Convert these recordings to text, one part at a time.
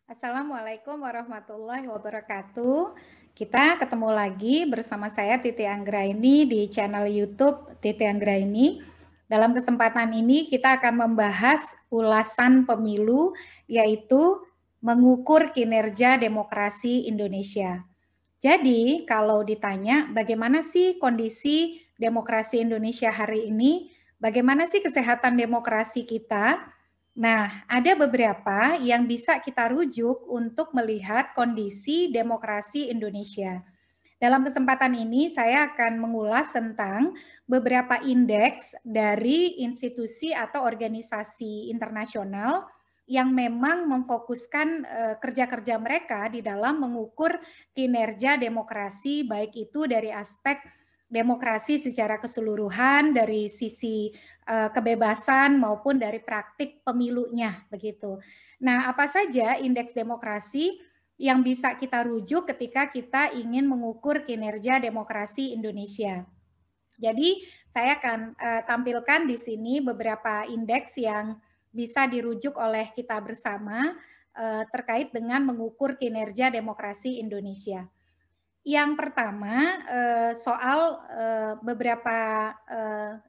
Assalamualaikum warahmatullahi wabarakatuh. Kita ketemu lagi bersama saya Titi Anggraini di channel YouTube Titi Anggraini. Dalam kesempatan ini kita akan membahas ulasan pemilu, yaitu mengukur kinerja demokrasi Indonesia. Jadi kalau ditanya bagaimana sih kondisi demokrasi Indonesia hari ini, bagaimana sih kesehatan demokrasi kita? Nah, ada beberapa yang bisa kita rujuk untuk melihat kondisi demokrasi Indonesia. Dalam kesempatan ini saya akan mengulas tentang beberapa indeks dari institusi atau organisasi internasional yang memang memfokuskan kerja-kerja mereka di dalam mengukur kinerja demokrasi, baik itu dari aspek demokrasi secara keseluruhan, dari sisi kebebasan maupun dari praktik pemilunya begitu. Nah, apa saja indeks demokrasi yang bisa kita rujuk ketika kita ingin mengukur kinerja demokrasi Indonesia? Jadi saya akan tampilkan di sini beberapa indeks yang bisa dirujuk oleh kita bersama terkait dengan mengukur kinerja demokrasi Indonesia. Yang pertama soal beberapa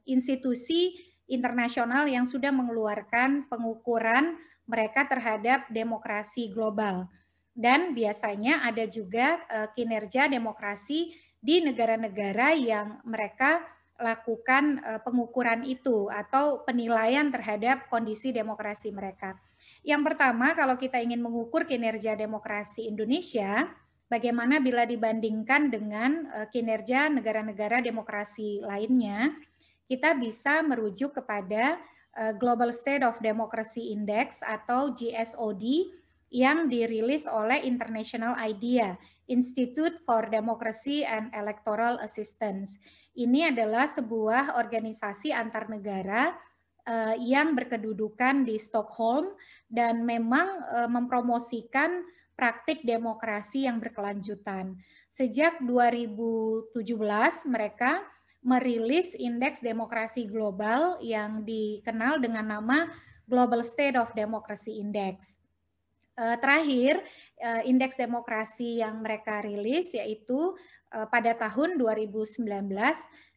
institusi internasional yang sudah mengeluarkan pengukuran mereka terhadap demokrasi global. Dan biasanya ada juga kinerja demokrasi di negara-negara yang mereka lakukan pengukuran itu atau penilaian terhadap kondisi demokrasi mereka. Yang pertama, kalau kita ingin mengukur kinerja demokrasi Indonesia, bagaimana bila dibandingkan dengan kinerja negara-negara demokrasi lainnya, kita bisa merujuk kepada Global State of Democracy Index atau GSOD yang dirilis oleh International IDEA, Institute for Democracy and Electoral Assistance. Ini adalah sebuah organisasi antar negara yang berkedudukan di Stockholm dan memang mempromosikan praktik demokrasi yang berkelanjutan. Sejak 2017 mereka merilis indeks demokrasi global yang dikenal dengan nama Global State of Democracy Index. Terakhir, indeks demokrasi yang mereka rilis yaitu pada tahun 2019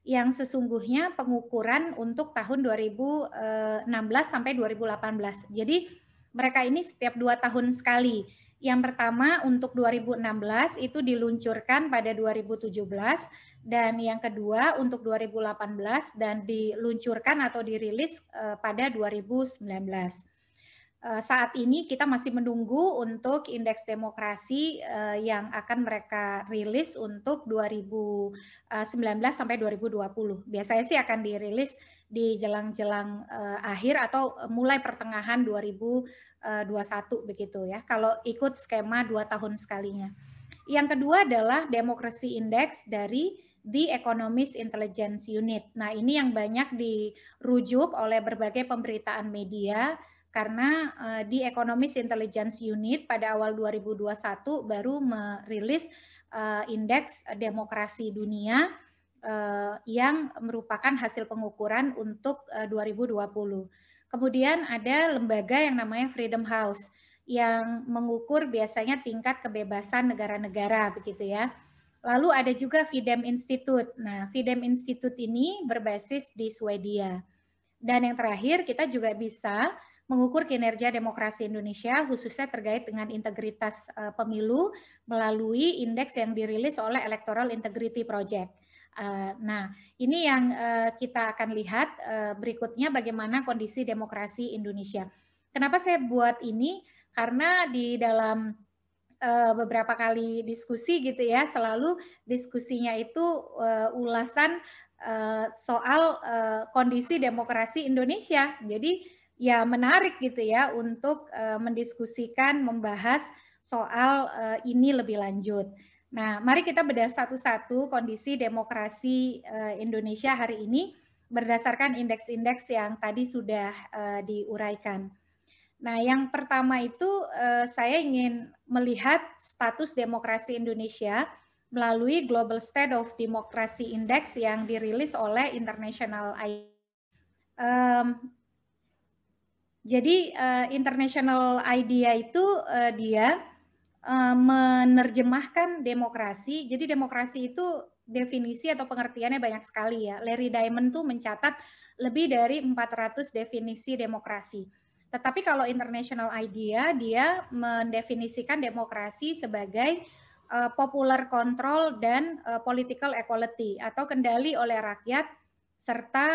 yang sesungguhnya pengukuran untuk tahun 2016 sampai 2018. Jadi mereka ini setiap 2 tahun sekali. Yang pertama untuk 2016 itu diluncurkan pada 2017 dan yang kedua untuk 2018 dan diluncurkan atau dirilis pada 2019. Saat ini kita masih menunggu untuk indeks demokrasi yang akan mereka rilis untuk 2019 sampai 2020. Biasanya sih akan dirilis di jelang-jelang akhir atau mulai pertengahan 2021 begitu ya. Kalau ikut skema 2 tahun sekalinya. Yang kedua adalah Democracy Index dari The Economist Intelligence Unit. Nah, ini yang banyak dirujuk oleh berbagai pemberitaan media karena di Economist Intelligence Unit pada awal 2021 baru merilis indeks demokrasi dunia yang merupakan hasil pengukuran untuk 2020. Kemudian ada lembaga yang namanya Freedom House yang mengukur biasanya tingkat kebebasan negara-negara begitu ya. Lalu ada juga Fidem Institute. Nah, Fidem Institute ini berbasis di Swedia. Dan yang terakhir kita juga bisa mengukur kinerja demokrasi Indonesia khususnya terkait dengan integritas pemilu melalui indeks yang dirilis oleh Electoral Integrity Project. Nah, ini yang kita akan lihat berikutnya bagaimana kondisi demokrasi Indonesia. Kenapa saya buat ini? Karena di dalam beberapa kali diskusi gitu ya, selalu diskusinya itu ulasan soal kondisi demokrasi Indonesia. Jadi ya menarik gitu ya untuk mendiskusikan, membahas soal ini lebih lanjut. Nah, mari kita bedah satu-satu kondisi demokrasi Indonesia hari ini berdasarkan indeks-indeks yang tadi sudah diuraikan. Nah, yang pertama itu saya ingin melihat status demokrasi Indonesia melalui Global State of Democracy Index yang dirilis oleh International IDEA. Jadi international idea itu dia menerjemahkan demokrasi. Jadi demokrasi itu definisi atau pengertiannya banyak sekali ya. Larry Diamond tuh mencatat lebih dari 400 definisi demokrasi. Tetapi kalau international idea, dia mendefinisikan demokrasi sebagai popular control dan political equality atau kendali oleh rakyat serta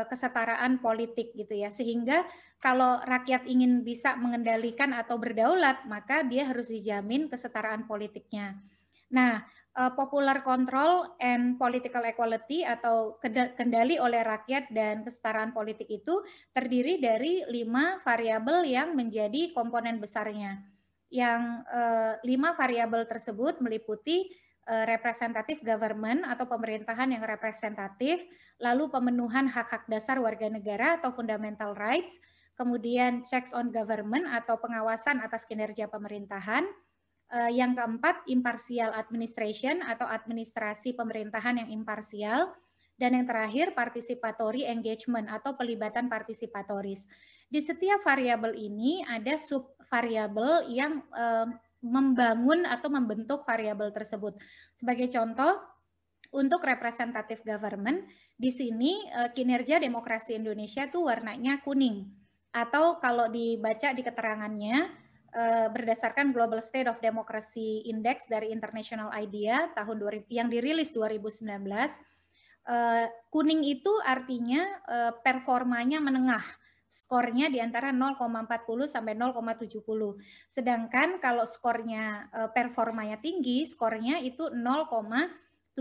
kesetaraan politik gitu ya. Sehingga kalau rakyat ingin bisa mengendalikan atau berdaulat, maka dia harus dijamin kesetaraan politiknya. Nah, popular control and political equality atau kendali oleh rakyat dan kesetaraan politik itu terdiri dari 5 variabel yang menjadi komponen besarnya. Yang 5 variabel tersebut meliputi representative government atau pemerintahan yang representatif, lalu pemenuhan hak-hak dasar warga negara atau fundamental rights, kemudian checks on government atau pengawasan atas kinerja pemerintahan, yang keempat impartial administration atau administrasi pemerintahan yang imparsial, dan yang terakhir participatory engagement atau pelibatan partisipatoris. Di setiap variabel ini ada subvariabel yang membangun atau membentuk variabel tersebut. Sebagai contoh, untuk representative government, di sini kinerja demokrasi Indonesia tuh warnanya kuning. Atau kalau dibaca di keterangannya, berdasarkan Global State of Democracy Index dari International IDEA tahun yang dirilis 2019, kuning itu artinya performanya menengah. Skornya di antara 0,40 sampai 0,70. Sedangkan kalau skornya performanya tinggi, skornya itu 0,701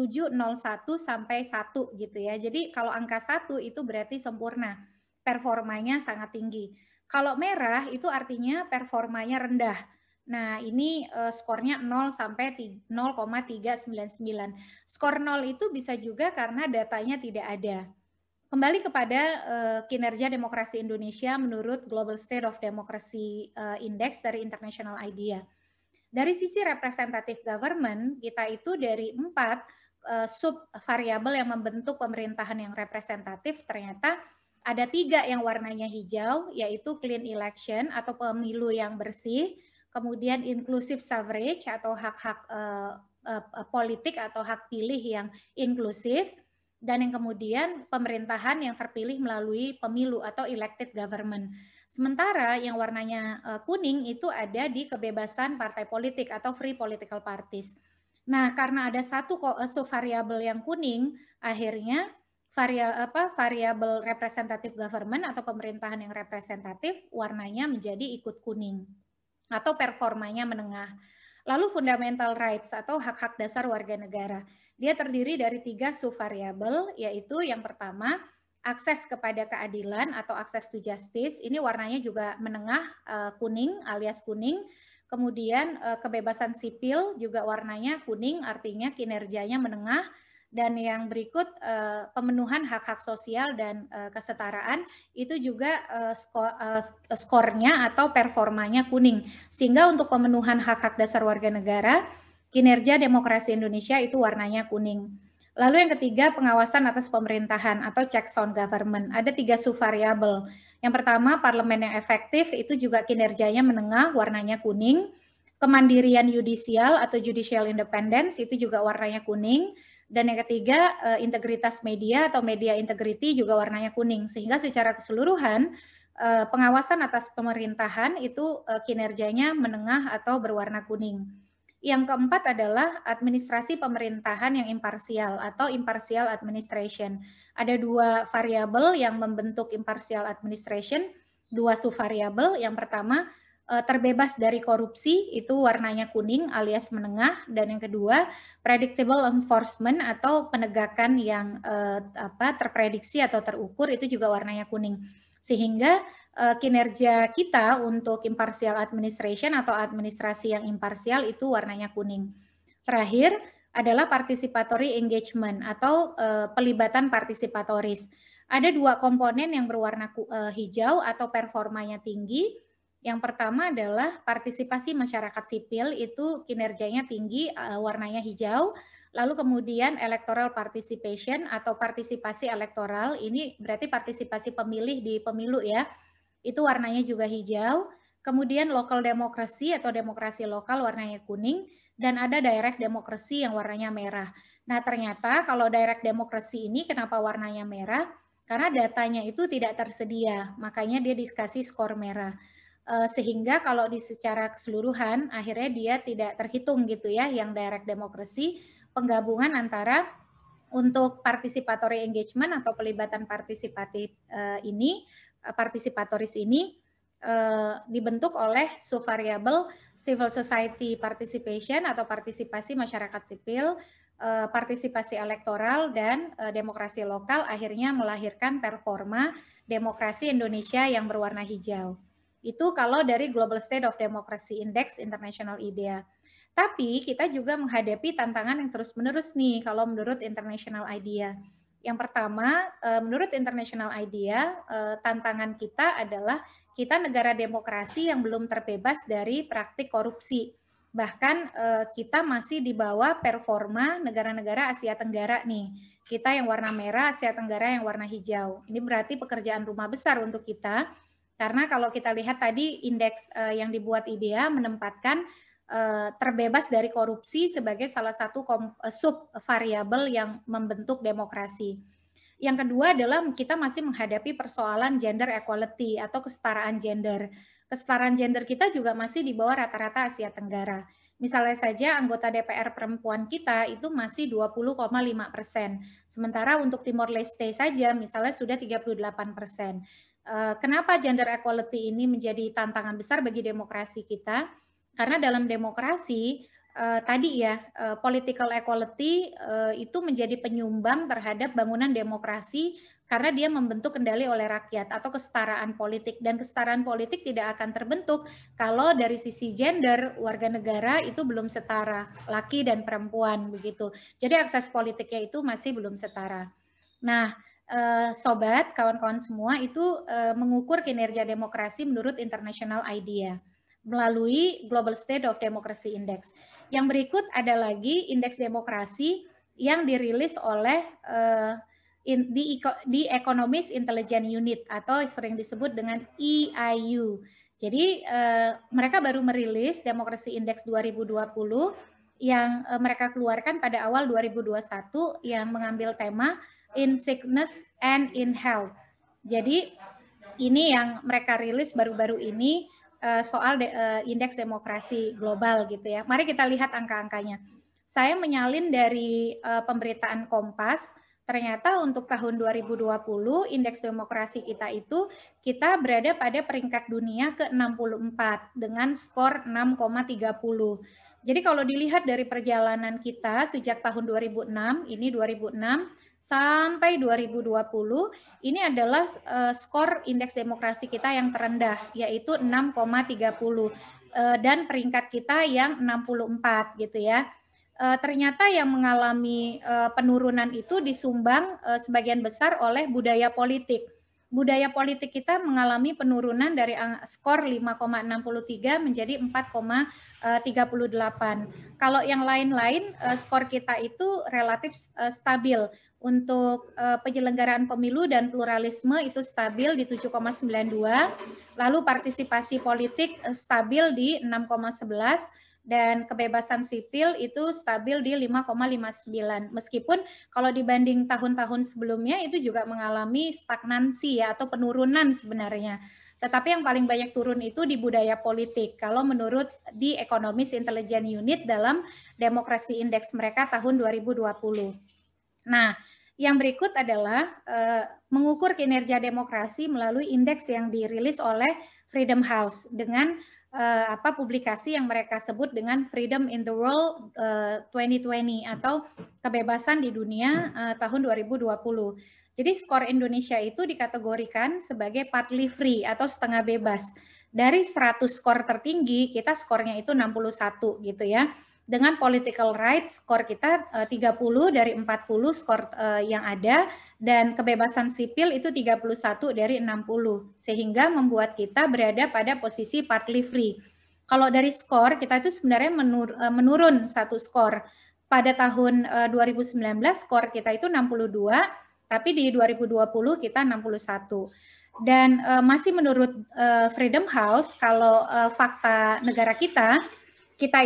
sampai 1 gitu ya. Jadi kalau angka 1 itu berarti sempurna. Performanya sangat tinggi. Kalau merah itu artinya performanya rendah. Nah, ini skornya 0 sampai 0,399. Skor 0 itu bisa juga karena datanya tidak ada. Kembali kepada kinerja demokrasi Indonesia menurut Global State of Democracy Index dari International IDEA. Dari sisi representative government, kita itu dari 4 sub variabel yang membentuk pemerintahan yang representatif, ternyata ada 3 yang warnanya hijau, yaitu clean election atau pemilu yang bersih, kemudian inclusive suffrage atau hak-hak politik atau hak pilih yang inklusif, dan yang kemudian pemerintahan yang terpilih melalui pemilu atau elected government. Sementara yang warnanya kuning itu ada di kebebasan partai politik atau free political parties. Nah, karena ada satu subvariabel yang kuning, akhirnya variabel representative government atau pemerintahan yang representatif warnanya menjadi ikut kuning atau performanya menengah. Lalu fundamental rights atau hak-hak dasar warga negara. Dia terdiri dari 3 subvariabel, yaitu yang pertama akses kepada keadilan atau access to justice. Ini warnanya juga menengah, kuning alias kuning. Kemudian kebebasan sipil juga warnanya kuning, artinya kinerjanya menengah. Dan yang berikut pemenuhan hak-hak sosial dan kesetaraan itu juga skornya atau performanya kuning. Sehingga untuk pemenuhan hak-hak dasar warga negara, kinerja demokrasi Indonesia itu warnanya kuning. Lalu yang ketiga, pengawasan atas pemerintahan atau checks on government. Ada 3 subvariabel. Yang pertama, parlemen yang efektif itu juga kinerjanya menengah, warnanya kuning. Kemandirian yudisial atau judicial independence itu juga warnanya kuning. Dan yang ketiga, integritas media atau media integrity juga warnanya kuning. Sehingga secara keseluruhan, pengawasan atas pemerintahan itu kinerjanya menengah atau berwarna kuning. Yang keempat adalah administrasi pemerintahan yang imparsial atau impartial administration. Ada 2 variabel yang membentuk impartial administration, 2 subvariabel. Yang pertama, terbebas dari korupsi itu warnanya kuning alias menengah, dan yang kedua predictable enforcement atau penegakan yang terprediksi atau terukur itu juga warnanya kuning. Sehingga kinerja kita untuk impartial administration atau administrasi yang imparsial itu warnanya kuning. Terakhir adalah participatory engagement atau pelibatan partisipatoris. Ada 2 komponen yang berwarna hijau atau performanya tinggi. Yang pertama adalah partisipasi masyarakat sipil, itu kinerjanya tinggi, warnanya hijau. Lalu kemudian electoral participation atau partisipasi elektoral, ini berarti partisipasi pemilih di pemilu ya. itu warnanya juga hijau. Kemudian local democracy atau demokrasi lokal warnanya kuning, dan ada direct democracy yang warnanya merah. Nah, ternyata kalau direct democracy ini kenapa warnanya merah? Karena datanya itu tidak tersedia, makanya dia dikasih skor merah. Sehingga kalau di secara keseluruhan akhirnya dia tidak terhitung gitu ya, yang direct democracy, penggabungan antara untuk participatory engagement atau pelibatan partisipatoris ini dibentuk oleh subvariable civil society participation atau partisipasi masyarakat sipil, partisipasi elektoral, dan demokrasi lokal, akhirnya melahirkan performa demokrasi Indonesia yang berwarna hijau. Itu kalau dari Global State of Democracy Index International IDEA. Tapi kita juga menghadapi tantangan yang terus-menerus nih kalau menurut International IDEA. Yang pertama, menurut International IDEA, tantangan kita adalah kita negara demokrasi yang belum terbebas dari praktik korupsi. Bahkan kita masih di bawah performa negara-negara Asia Tenggara nih. Kita yang warna merah, Asia Tenggara yang warna hijau. Ini berarti pekerjaan rumah besar untuk kita. Karena kalau kita lihat tadi indeks yang dibuat IDEA menempatkan terbebas dari korupsi sebagai salah satu sub variabel yang membentuk demokrasi. Yang kedua adalah kita masih menghadapi persoalan gender equality atau kesetaraan gender. Kesetaraan gender kita juga masih di bawah rata-rata Asia Tenggara. Misalnya saja anggota DPR perempuan kita itu masih 20,5%. Sementara untuk Timor Leste saja misalnya sudah 38%. Kenapa gender equality ini menjadi tantangan besar bagi demokrasi kita? Karena dalam demokrasi tadi ya political equality itu menjadi penyumbang terhadap bangunan demokrasi karena dia membentuk kendali oleh rakyat atau kesetaraan politik, dan kesetaraan politik tidak akan terbentuk kalau dari sisi gender warga negara itu belum setara, laki dan perempuan begitu. Jadi akses politiknya itu masih belum setara. Nah, sobat, kawan-kawan semua itu mengukur kinerja demokrasi menurut International IDEA melalui Global State of Democracy Index. Yang berikut ada lagi indeks demokrasi yang dirilis oleh di Economist Intelligence Unit atau sering disebut dengan EIU. Jadi mereka baru merilis Demokrasi Index 2020 yang mereka keluarkan pada awal 2021 yang mengambil tema In Sickness and in Health. Jadi ini yang mereka rilis baru-baru ini soal indeks demokrasi global gitu ya. Mari kita lihat angka-angkanya. Saya menyalin dari pemberitaan Kompas, ternyata untuk tahun 2020 indeks demokrasi kita itu kita berada pada peringkat dunia ke-64 dengan skor 6,30. Jadi kalau dilihat dari perjalanan kita sejak tahun 2006, ini 2006 sampai 2020, ini adalah skor indeks demokrasi kita yang terendah, yaitu 6,30, dan peringkat kita yang 64 gitu ya. Ternyata yang mengalami penurunan itu disumbang sebagian besar oleh budaya politik. Budaya politik kita mengalami penurunan dari skor 5,63 menjadi 4,38. Kalau yang lain-lain skor kita itu relatif stabil. Untuk penyelenggaraan pemilu dan pluralisme itu stabil di 7,92, lalu partisipasi politik stabil di 6,11, dan kebebasan sipil itu stabil di 5,59. Meskipun kalau dibanding tahun-tahun sebelumnya itu juga mengalami stagnansi ya, atau penurunan sebenarnya. Tetapi yang paling banyak turun itu di budaya politik. Kalau menurut di Economist Intelligence Unit dalam Demokrasi Index mereka tahun 2020. Nah, yang berikut adalah mengukur kinerja demokrasi melalui indeks yang dirilis oleh Freedom House dengan publikasi yang mereka sebut dengan Freedom in the World 2020 atau kebebasan di dunia tahun 2020. Jadi skor Indonesia itu dikategorikan sebagai partly free atau setengah bebas. Dari 100 skor tertinggi, kita skornya itu 61 gitu ya. Dengan political rights skor kita 30 dari 40 skor yang ada, dan kebebasan sipil itu 31 dari 60, sehingga membuat kita berada pada posisi partly free. Kalau dari skor kita itu sebenarnya menurun satu skor. Pada tahun 2019 skor kita itu 62, tapi di 2020 kita 61. Dan masih menurut Freedom House, kalau fakta negara kita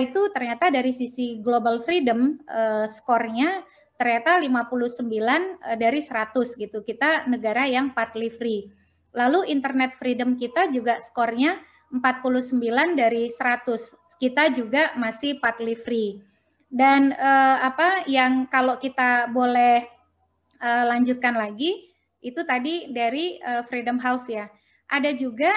itu ternyata dari sisi global freedom skornya ternyata 59 dari 100 gitu. Kita negara yang partly free. Lalu internet freedom kita juga skornya 49 dari 100. Kita juga masih partly free. Dan apa yang kalau kita boleh lanjutkan lagi, itu tadi dari Freedom House ya. Ada juga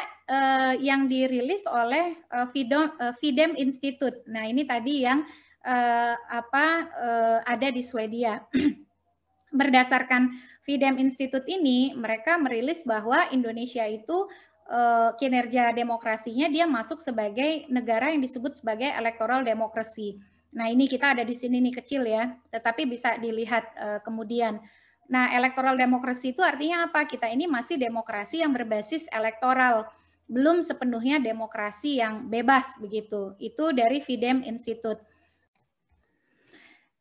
yang dirilis oleh Fidem Institute. Nah, ini tadi yang ada di Swedia. Berdasarkan Fidem Institute ini, mereka merilis bahwa Indonesia itu kinerja demokrasinya dia masuk sebagai negara yang disebut sebagai electoral democracy. Nah, ini kita ada di sini nih kecil ya, tetapi bisa dilihat kemudian. Nah, electoral democracy itu artinya apa? Kita ini masih demokrasi yang berbasis elektoral, belum sepenuhnya demokrasi yang bebas begitu. Itu dari Fidem Institute.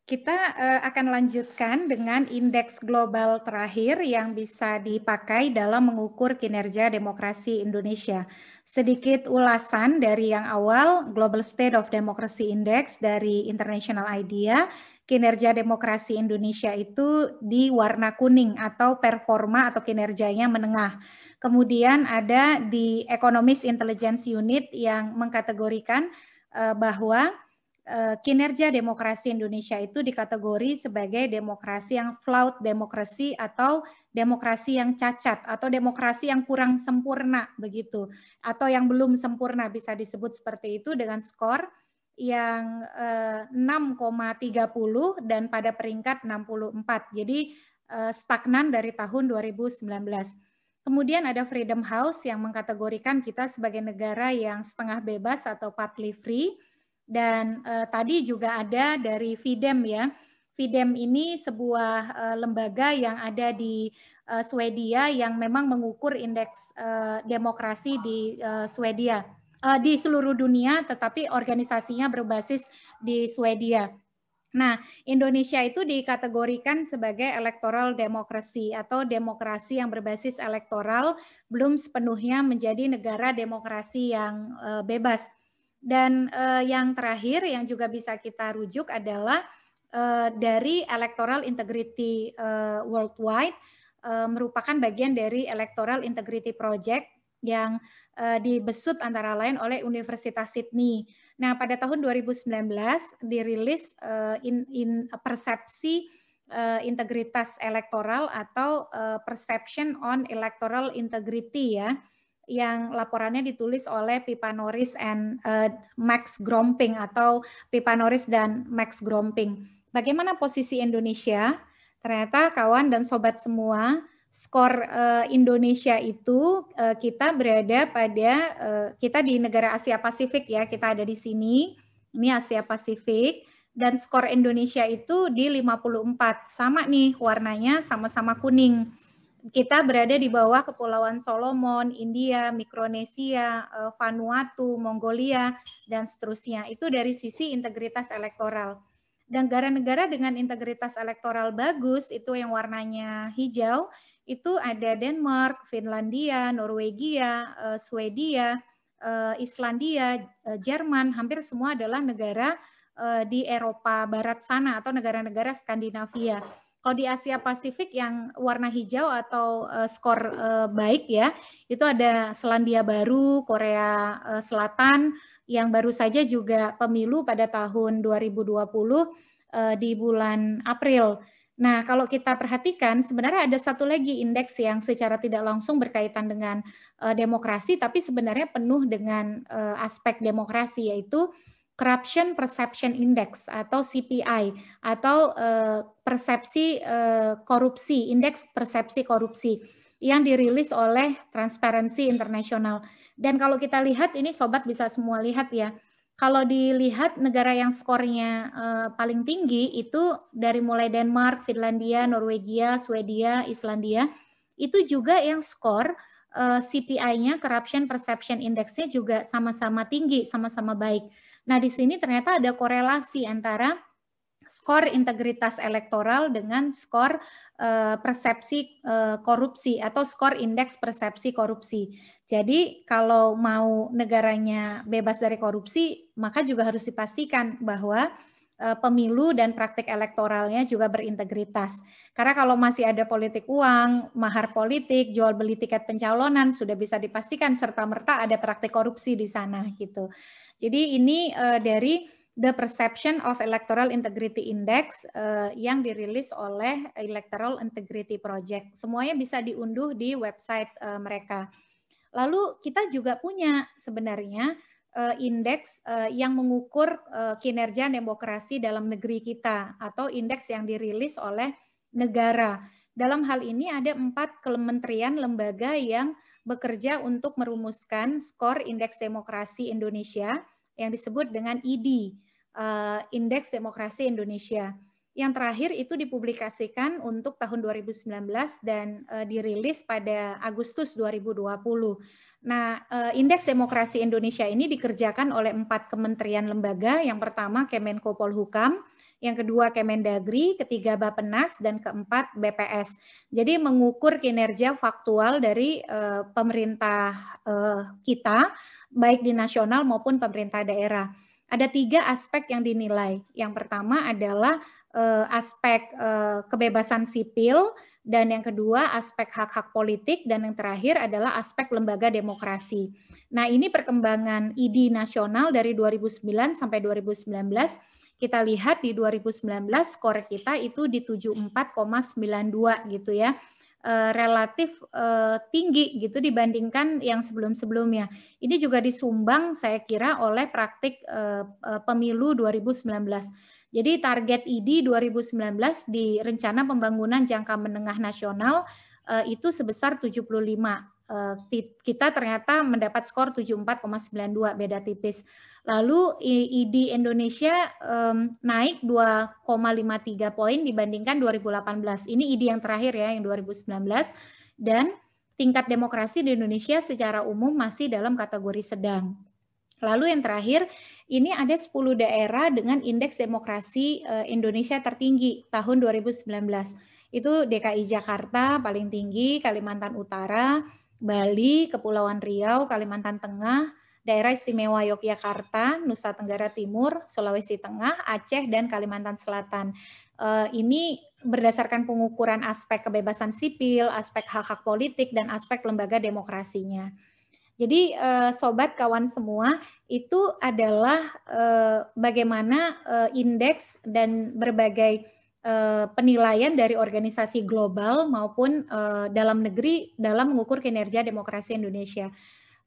Kita akan lanjutkan dengan indeks global terakhir yang bisa dipakai dalam mengukur kinerja demokrasi Indonesia. Sedikit ulasan dari yang awal, Global State of Democracy Index dari International IDEA, kinerja demokrasi Indonesia itu di warna kuning atau performa atau kinerjanya menengah. Kemudian ada di Economist Intelligence Unit yang mengkategorikan bahwa kinerja demokrasi Indonesia itu dikategori sebagai demokrasi yang flawed demokrasi atau demokrasi yang cacat atau demokrasi yang kurang sempurna begitu, atau yang belum sempurna bisa disebut seperti itu dengan skor yang 6,30 dan pada peringkat 64. Jadi stagnan dari tahun 2019. Kemudian ada Freedom House yang mengkategorikan kita sebagai negara yang setengah bebas atau partly free. Dan tadi juga ada dari Fidem ya. Fidem ini sebuah lembaga yang ada di Swedia yang memang mengukur indeks demokrasi di Swedia, di seluruh dunia, tetapi organisasinya berbasis di Swedia. Nah, Indonesia itu dikategorikan sebagai electoral democracy atau demokrasi yang berbasis elektoral, belum sepenuhnya menjadi negara demokrasi yang bebas. Dan yang terakhir yang juga bisa kita rujuk adalah dari Electoral Integrity Worldwide, merupakan bagian dari Electoral Integrity Project yang dibesut antara lain oleh Universitas Sydney. Nah, pada tahun 2019 dirilis persepsi integritas elektoral atau perception on electoral integrity ya, yang laporannya ditulis oleh Pippa Norris and Max Gromping atau Pippa Norris dan Max Gromping. Bagaimana posisi Indonesia? Ternyata kawan dan sobat semua, skor Indonesia itu kita berada pada kita di negara Asia Pasifik ya, kita ada di sini. Ini Asia Pasifik dan skor Indonesia itu di 54. Sama nih warnanya sama-sama kuning. Kita berada di bawah Kepulauan Solomon, India, Mikronesia, Vanuatu, Mongolia, dan seterusnya. Itu dari sisi integritas elektoral. Dan negara-negara dengan integritas elektoral bagus, itu yang warnanya hijau, itu ada Denmark, Finlandia, Norwegia, Swedia, Islandia, Jerman, hampir semua adalah negara di Eropa Barat sana atau negara-negara Skandinavia. Kalau di Asia Pasifik yang warna hijau atau skor baik ya, itu ada Selandia Baru, Korea Selatan, yang baru saja juga pemilu pada tahun 2020 di bulan April. Nah, kalau kita perhatikan sebenarnya ada satu lagi indeks yang secara tidak langsung berkaitan dengan demokrasi, tapi sebenarnya penuh dengan aspek demokrasi, yaitu Corruption Perception Index atau CPI atau persepsi korupsi, indeks persepsi korupsi yang dirilis oleh Transparency International. Dan kalau kita lihat ini sobat bisa semua lihat ya. Kalau dilihat negara yang skornya paling tinggi itu dari mulai Denmark, Finlandia, Norwegia, Swedia, Islandia, itu juga yang skor CPI-nya, Corruption Perception Index-nya juga sama-sama tinggi, sama-sama baik. Nah, di sini ternyata ada korelasi antara skor integritas elektoral dengan skor persepsi korupsi atau skor indeks persepsi korupsi. Jadi kalau mau negaranya bebas dari korupsi, maka juga harus dipastikan bahwa pemilu dan praktik elektoralnya juga berintegritas. Karena kalau masih ada politik uang, mahar politik, jual beli tiket pencalonan, sudah bisa dipastikan serta-merta ada praktik korupsi di sana gitu. Jadi ini dari The Perception of Electoral Integrity Index yang dirilis oleh Electoral Integrity Project. Semuanya bisa diunduh di website mereka. Lalu kita juga punya sebenarnya indeks yang mengukur kinerja demokrasi dalam negeri kita atau indeks yang dirilis oleh negara. Dalam hal ini ada 4 kementerian lembaga yang bekerja untuk merumuskan skor indeks demokrasi Indonesia yang disebut dengan ID, Indeks Demokrasi Indonesia. Yang terakhir itu dipublikasikan untuk tahun 2019 dan dirilis pada Agustus 2020. Nah, Indeks Demokrasi Indonesia ini dikerjakan oleh 4 kementerian lembaga. Yang pertama Kemenko Polhukam, yang kedua Kemendagri, ketiga Bappenas, dan keempat BPS. Jadi mengukur kinerja faktual dari pemerintah kita, baik di nasional maupun pemerintah daerah. Ada 3 aspek yang dinilai. Yang pertama adalah aspek kebebasan sipil, dan yang kedua aspek hak-hak politik, dan yang terakhir adalah aspek lembaga demokrasi. Nah, ini perkembangan ID nasional dari 2009 sampai 2019. Kita lihat di 2019 skor kita itu di 74,92 gitu ya. Relatif tinggi gitu dibandingkan yang sebelum-sebelumnya. Ini juga disumbang saya kira oleh praktik pemilu 2019. Jadi target ID 2019 di rencana pembangunan jangka menengah nasional itu sebesar 75. Kita ternyata mendapat skor 74,92, beda tipis. Lalu ID Indonesia naik 2,53 poin dibandingkan 2018. Ini ID yang terakhir ya, yang 2019. Dan tingkat demokrasi di Indonesia secara umum masih dalam kategori sedang. Lalu yang terakhir, ini ada 10 daerah dengan indeks demokrasi Indonesia tertinggi tahun 2019. Itu DKI Jakarta paling tinggi, Kalimantan Utara, Bali, Kepulauan Riau, Kalimantan Tengah, Daerah Istimewa Yogyakarta, Nusa Tenggara Timur, Sulawesi Tengah, Aceh, dan Kalimantan Selatan. Ini berdasarkan pengukuran aspek kebebasan sipil, aspek hak-hak politik, dan aspek lembaga demokrasinya. Jadi sobat kawan semua, itu adalah bagaimana indeks dan berbagai penilaian dari organisasi global maupun dalam negeri dalam mengukur kinerja demokrasi Indonesia.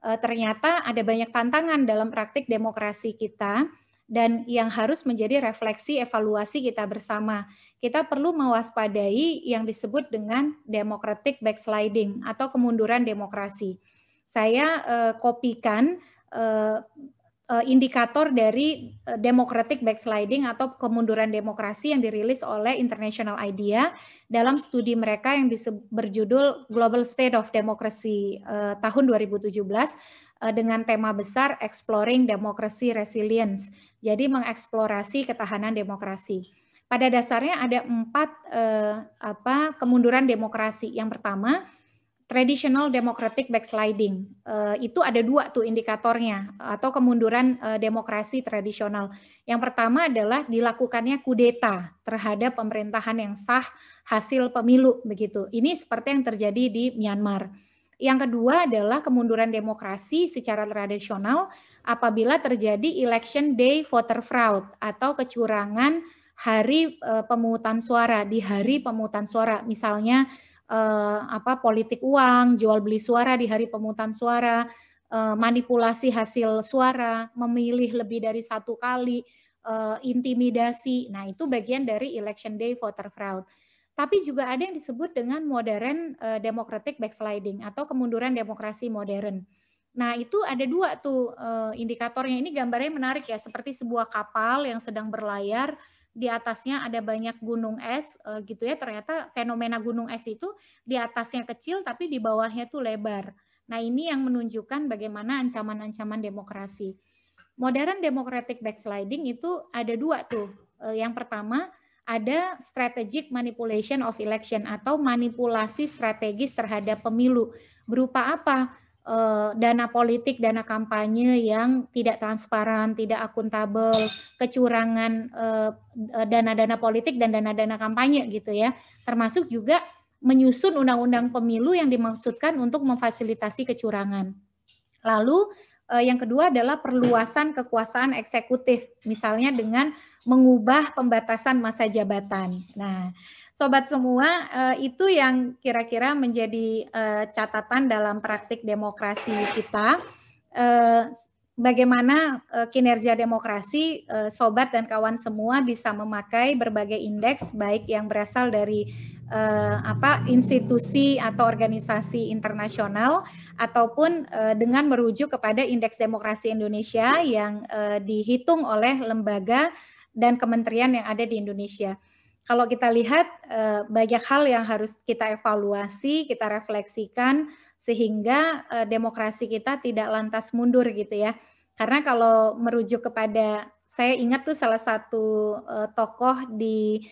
Ternyata ada banyak tantangan dalam praktik demokrasi kita dan yang harus menjadi refleksi evaluasi kita bersama. Kita perlu mewaspadai yang disebut dengan democratic backsliding atau kemunduran demokrasi. Saya kopikan indikator dari democratic backsliding atau kemunduran demokrasi yang dirilis oleh International IDEA dalam studi mereka yang berjudul Global State of Democracy tahun 2017 dengan tema besar Exploring Democracy Resilience. Jadi mengeksplorasi ketahanan demokrasi. Pada dasarnya ada 4 kemunduran demokrasi. Yang pertama, traditional democratic backsliding. Itu ada 2 tuh indikatornya atau kemunduran demokrasi tradisional. Yang pertama adalah dilakukannya kudeta terhadap pemerintahan yang sah hasil pemilu begitu. Ini seperti yang terjadi di Myanmar. Yang kedua adalah kemunduran demokrasi secara tradisional apabila terjadi election day voter fraud atau kecurangan hari pemungutan suara, di hari pemungutan suara. Misalnya politik uang, jual beli suara di hari pemungutan suara, manipulasi hasil suara, memilih lebih dari 1 kali, intimidasi. Nah, itu bagian dari election day voter fraud. Tapi juga ada yang disebut dengan modern democratic backsliding atau kemunduran demokrasi modern. Nah, itu ada 2 tuh indikatornya. Ini gambarnya menarik ya, seperti sebuah kapal yang sedang berlayar, di atasnya ada banyak gunung es gitu ya. Ternyata fenomena gunung es itu di atasnya kecil tapi di bawahnya tuh lebar. Nah, ini yang menunjukkan bagaimana ancaman-ancaman demokrasi. Modern democratic backsliding itu ada 2 tuh. Yang pertama, ada strategic manipulation of election atau manipulasi strategis terhadap pemilu. Berupa apa? Dana politik, dana kampanye yang tidak transparan, tidak akuntabel, kecurangan dana-dana politik dan dana-dana kampanye gitu ya. Termasuk juga menyusun undang-undang pemilu yang dimaksudkan untuk memfasilitasi kecurangan. Lalu yang kedua adalah perluasan kekuasaan eksekutif, misalnya dengan mengubah pembatasan masa jabatan. Nah, sobat semua, itu yang kira-kira menjadi catatan dalam praktik demokrasi kita. Bagaimana kinerja demokrasi, sobat dan kawan semua bisa memakai berbagai indeks, baik yang berasal dari institusi atau organisasi internasional ataupun dengan merujuk kepada Indeks Demokrasi Indonesia yang dihitung oleh lembaga dan kementerian yang ada di Indonesia. Kalau kita lihat banyak hal yang harus kita evaluasi, kita refleksikan sehingga demokrasi kita tidak lantas mundur gitu ya. Karena kalau merujuk kepada, saya ingat tuh salah satu tokoh di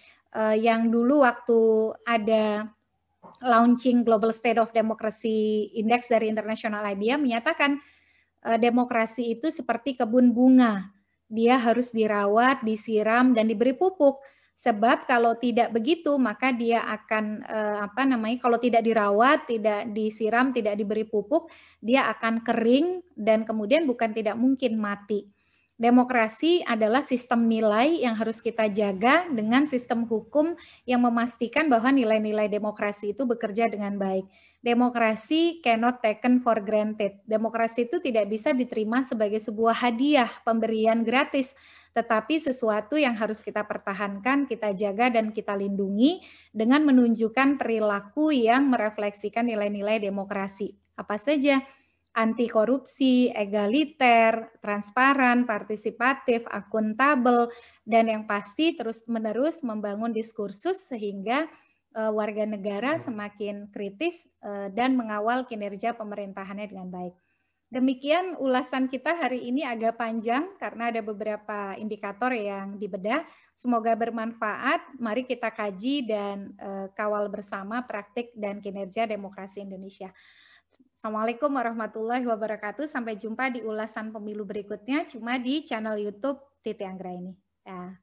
yang dulu waktu ada launching Global State of Democracy Index dari International IDEA menyatakan demokrasi itu seperti kebun bunga. Dia harus dirawat, disiram, dan diberi pupuk. Sebab kalau tidak begitu, maka dia akan kalau tidak dirawat, tidak disiram, tidak diberi pupuk, dia akan kering dan kemudian bukan tidak mungkin mati. Demokrasi adalah sistem nilai yang harus kita jaga dengan sistem hukum yang memastikan bahwa nilai-nilai demokrasi itu bekerja dengan baik. Demokrasi cannot taken for granted. Demokrasi itu tidak bisa diterima sebagai sebuah hadiah, pemberian gratis, tetapi sesuatu yang harus kita pertahankan, kita jaga, dan kita lindungi dengan menunjukkan perilaku yang merefleksikan nilai-nilai demokrasi. Apa saja? Anti korupsi, egaliter, transparan, partisipatif, akuntabel, dan yang pasti terus-menerus membangun diskursus sehingga warga negara semakin kritis dan mengawal kinerja pemerintahannya dengan baik. Demikian ulasan kita hari ini, agak panjang karena ada beberapa indikator yang dibedah. Semoga bermanfaat. Mari kita kaji dan kawal bersama praktik dan kinerja demokrasi Indonesia. Assalamualaikum warahmatullahi wabarakatuh. Sampai jumpa di ulasan pemilu berikutnya, cuma di channel YouTube Titi Anggraini. Ya.